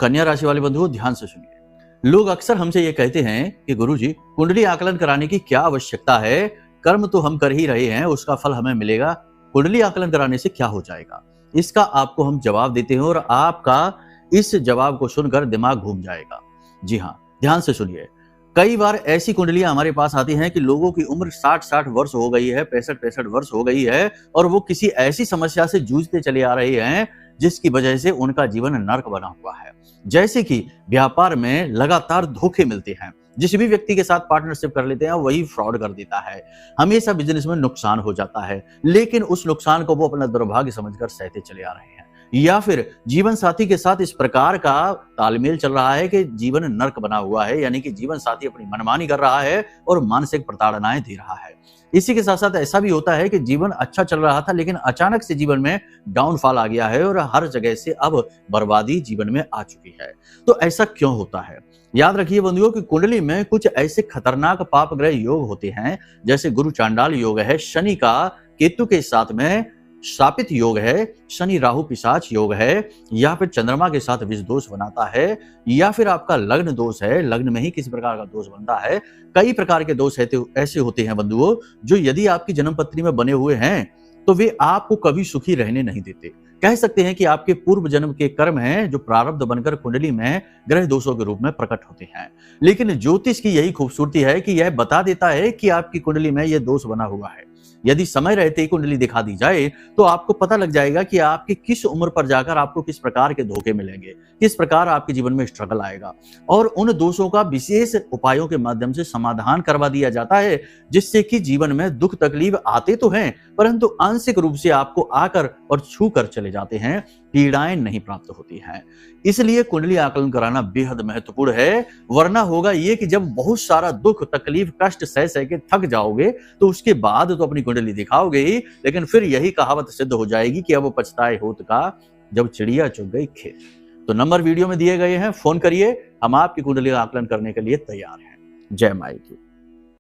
कन्या राशि वाले बंधुओं ध्यान से सुनिए। लोग अक्सर हमसे ये कहते हैं कि गुरुजी कुंडली आकलन कराने की क्या आवश्यकता है, कर्म तो हम कर ही रहे हैं, उसका फल हमें मिलेगा, कुंडली आकलन कराने से क्या हो जाएगा। इसका आपको हम जवाब देते हैं और आपका इस जवाब को सुनकर दिमाग घूम जाएगा। जी हाँ, ध्यान से सुनिए। कई बार ऐसी कुंडलियां हमारे पास आती हैं कि लोगों की उम्र 60-60 वर्ष हो गई है, 65-65 वर्ष हो गई है और वो किसी ऐसी समस्या से जूझते चले आ रहे हैं जिसकी वजह से उनका जीवन नर्क बना हुआ है। जैसे कि व्यापार में लगातार धोखे मिलते हैं, जिस भी व्यक्ति के साथ पार्टनरशिप कर लेते हैं वही फ्रॉड कर देता है, हमेशा बिजनेस में नुकसान हो जाता है, लेकिन उस नुकसान को वो अपना दुर्भाग्य समझकर सहते चले आ रहे हैं। या फिर जीवन साथी के साथ इस प्रकार का तालमेल चल रहा है कि जीवन नर्क बना हुआ है, यानी कि जीवन साथी अपनी मनमानी कर रहा है और मानसिक प्रताड़नाएं दे रहा है। इसी के साथ साथ ऐसा भी होता है कि जीवन अच्छा चल रहा था लेकिन अचानक से जीवन में डाउनफॉल आ गया है और हर जगह से अब बर्बादी जीवन में आ चुकी है। तो ऐसा क्यों होता है? याद रखिए बंधुओं कि कुंडली में कुछ ऐसे खतरनाक पाप ग्रह योग होते हैं, जैसे गुरु चांडाल योग है, शनि का केतु के साथ में शापित योग है, शनि राहु पिशाच योग है, या फिर चंद्रमा के साथ विष दोष बनाता है, या फिर आपका लग्न दोष है, लग्न में ही किसी प्रकार का दोष बनता है। कई प्रकार के दोष ऐसे होते हैं बंधुओं जो यदि आपकी जन्म पत्री में बने हुए हैं तो वे आपको कभी सुखी रहने नहीं देते। कह सकते हैं कि आपके पूर्व जन्म के कर्म हैं जो प्रारब्ध बनकर कुंडली में ग्रह दोषों के रूप में प्रकट होते हैं। लेकिन ज्योतिष की यही खूबसूरती है कि यह बता देता है कि आपकी कुंडली में यह दोष बना हुआ है। यदि समय रहते ही कुंडली दिखा दी जाए तो आपको पता लग जाएगा कि आपकी किस उम्र पर जाकर आपको किस प्रकार के धोखे मिलेंगे, किस प्रकार आपके जीवन में स्ट्रगल आएगा, और उन दोषों का विशेष उपायों के माध्यम से समाधान करवा दिया जाता है, जिससे कि जीवन में दुख तकलीफ आते तो हैं परंतु आंशिक रूप से आपको आकर और छू कर चले जाते हैं, पीड़ाएं नहीं प्राप्त होती हैं। इसलिए कुंडली आकलन कराना बेहद महत्वपूर्ण है, वरना होगा ये कि जब बहुत सारा दुख तकलीफ कष्ट सह सह के थक जाओगे तो उसके बाद तो अपनी कुंडली दिखाओगे ही, लेकिन फिर यही कहावत सिद्ध हो जाएगी कि अब पछताए होत का जब चिड़िया चुग गई खेत। तो नंबर वीडियो में दिए गए हैं, फोन करिए, हम आपकी कुंडली आकलन करने के लिए तैयार हैं। जय माई की।